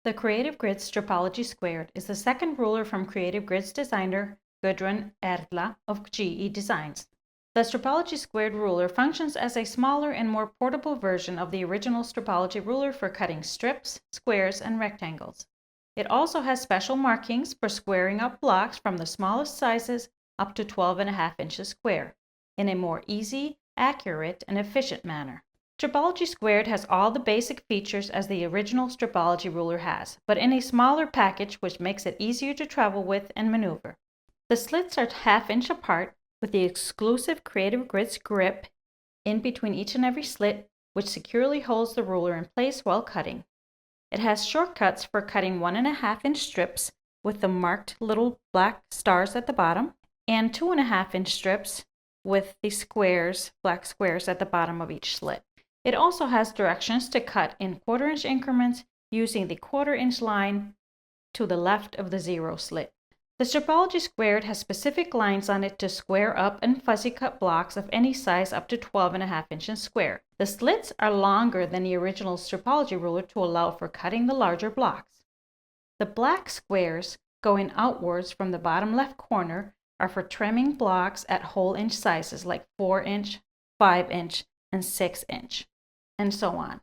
The Creative Grids Stripology Squared is the second ruler from Creative Grids designer Gudrun Erla of GE Designs. The Stripology Squared ruler functions as a smaller and more portable version of the original Stripology ruler for cutting strips, squares, and rectangles. It also has special markings for squaring up blocks from the smallest sizes up to 12.5 inches square in a more easy, accurate, and efficient manner. Stripology Squared has all the basic features as the original Stripology ruler has, but in a smaller package which makes it easier to travel with and maneuver. The slits are 1/2 inch apart with the exclusive Creative Grids grip in between each and every slit, which securely holds the ruler in place while cutting. It has shortcuts for cutting 1.5 inch strips with the marked little black stars at the bottom and 2.5 inch strips with the squares, black squares at the bottom of each slit. It also has directions to cut in 1/4 inch increments using the 1/4 inch line to the left of the 0 slit. The Stripology Squared has specific lines on it to square up and fuzzy cut blocks of any size up to 12.5 inches square. The slits are longer than the original Stripology ruler to allow for cutting the larger blocks. The black squares going outwards from the bottom left corner are for trimming blocks at whole inch sizes like 4 inch, 5 inch, and 6 inch, and so on.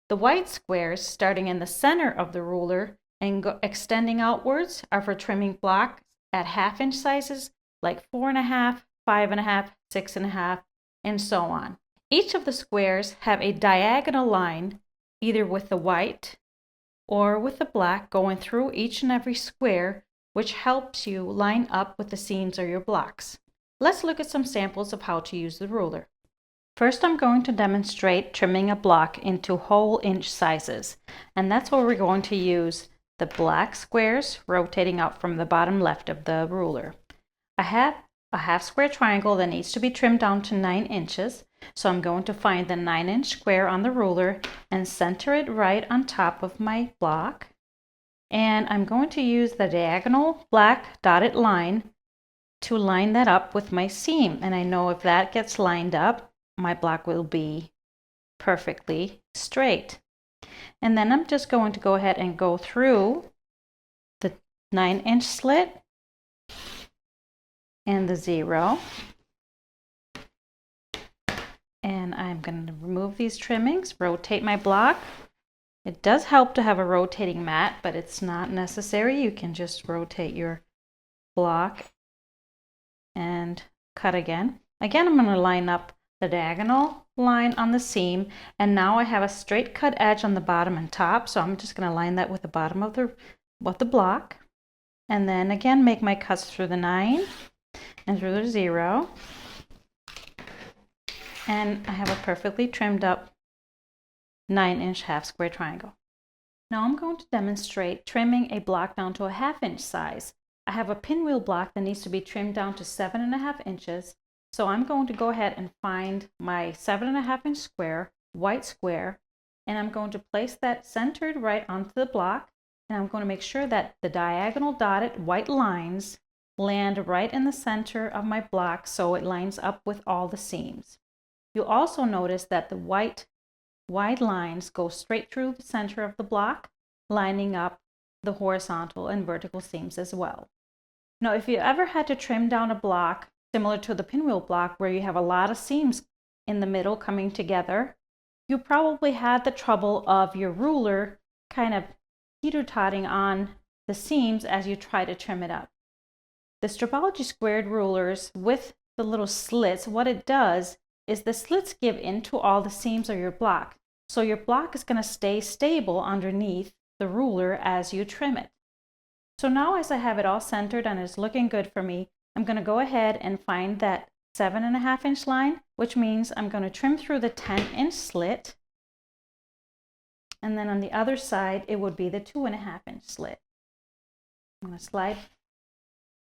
The white squares starting in the center of the ruler and extending outwards are for trimming blocks at 1/2 inch sizes like 4.5, 5.5, 6.5, and so on. Each of the squares have a diagonal line either with the white or with the black going through each and every square, which helps you line up with the seams of your blocks. Let's look at some samples of how to use the ruler. First, I'm going to demonstrate trimming a block into whole inch sizes, and that's where we're going to use the black squares rotating out from the bottom left of the ruler. I have a half square triangle that needs to be trimmed down to 9 inches, so I'm going to find the 9 inch square on the ruler and center it right on top of my block. And I'm going to use the diagonal black dotted line to line that up with my seam, and I know if that gets lined up, my block will be perfectly straight. And then I'm just going to go ahead and go through the 9 inch slit and the 0. And I'm going to remove these trimmings, rotate my block. It does help to have a rotating mat, but it's not necessary. You can just rotate your block and cut again. Again, I'm going to line up the diagonal line on the seam, and now I have a straight cut edge on the bottom and top, so I'm just going to line that with the bottom of the block, and then again make my cuts through the 9 and through the 0, and I have a perfectly trimmed up 9 inch half square triangle. Now I'm going to demonstrate trimming a block down to a 1/2 inch size. I have a pinwheel block that needs to be trimmed down to 7.5 inches. So I'm going to go ahead and find my 7.5 inch square, white square, and I'm going to place that centered right onto the block, and I'm going to make sure that the diagonal dotted white lines land right in the center of my block so it lines up with all the seams. You'll also notice that the white wide lines go straight through the center of the block, lining up the horizontal and vertical seams as well. Now, if you ever had to trim down a block similar to the pinwheel block where you have a lot of seams in the middle coming together, you probably had the trouble of your ruler kind of teeter-totting on the seams as you try to trim it up. The Stripology Squared rulers with the little slits, what it does is the slits give into all the seams of your block. So your block is going to stay stable underneath the ruler as you trim it. So now as I have it all centered and it's looking good for me, I'm going to go ahead and find that 7.5 inch line, which means I'm going to trim through the 10 inch slit. And then on the other side, it would be the 2.5 inch slit. I'm going to slide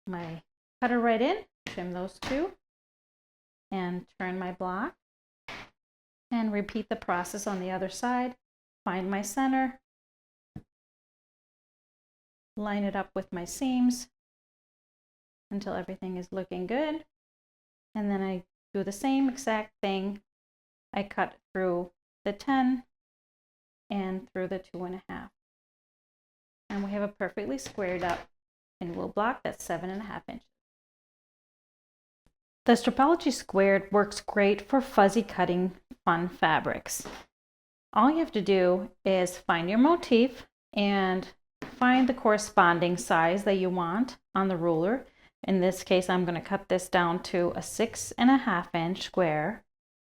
my cutter right in, trim those two, and turn my block. And repeat the process on the other side. Find my center, line it up with my seams until everything is looking good, and then I do the same exact thing. I cut through the 10 and through the 2.5. And we have a perfectly squared up in wool block that's 7.5 inches. The Stripology Squared works great for fuzzy cutting fun fabrics. All you have to do is find your motif and find the corresponding size that you want on the ruler. In this case, I'm going to cut this down to a 6.5 inch square.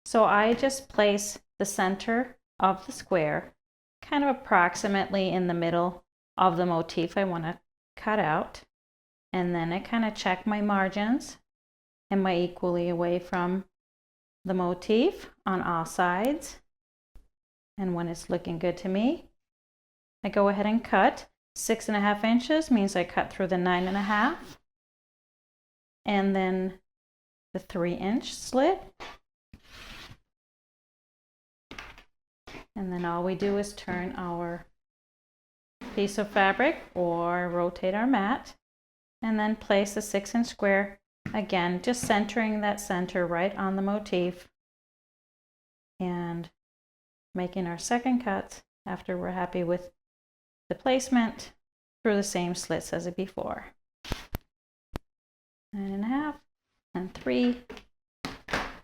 So I just place the center of the square kind of approximately in the middle of the motif I want to cut out. And then I kind of check my margins. Am I equally away from the motif on all sides? And when it's looking good to me, I go ahead and cut. 6.5 inches means I cut through the 9.5 and then the 3-inch slit. And then all we do is turn our piece of fabric or rotate our mat and then place the 6-inch square again, just centering that center right on the motif and making our second cut after we're happy with the placement through the same slits as before. 9.5 and 3,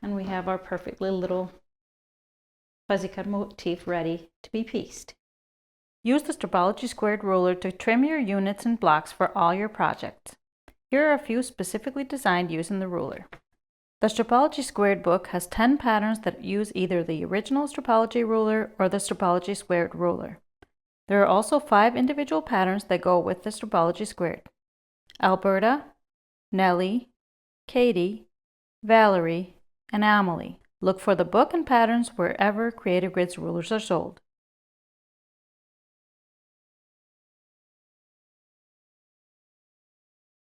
and we have our perfectly little fuzzy cut motif ready to be pieced. Use the Stripology Squared ruler to trim your units and blocks for all your projects. Here are a few specifically designed using the ruler. The Stripology Squared book has 10 patterns that use either the original Stripology ruler or the Stripology Squared ruler. There are also 5 individual patterns that go with the Stripology Squared: Alberta, Nellie, Katie, Valerie, and Amelie. Look for the book and patterns wherever Creative Grids rulers are sold.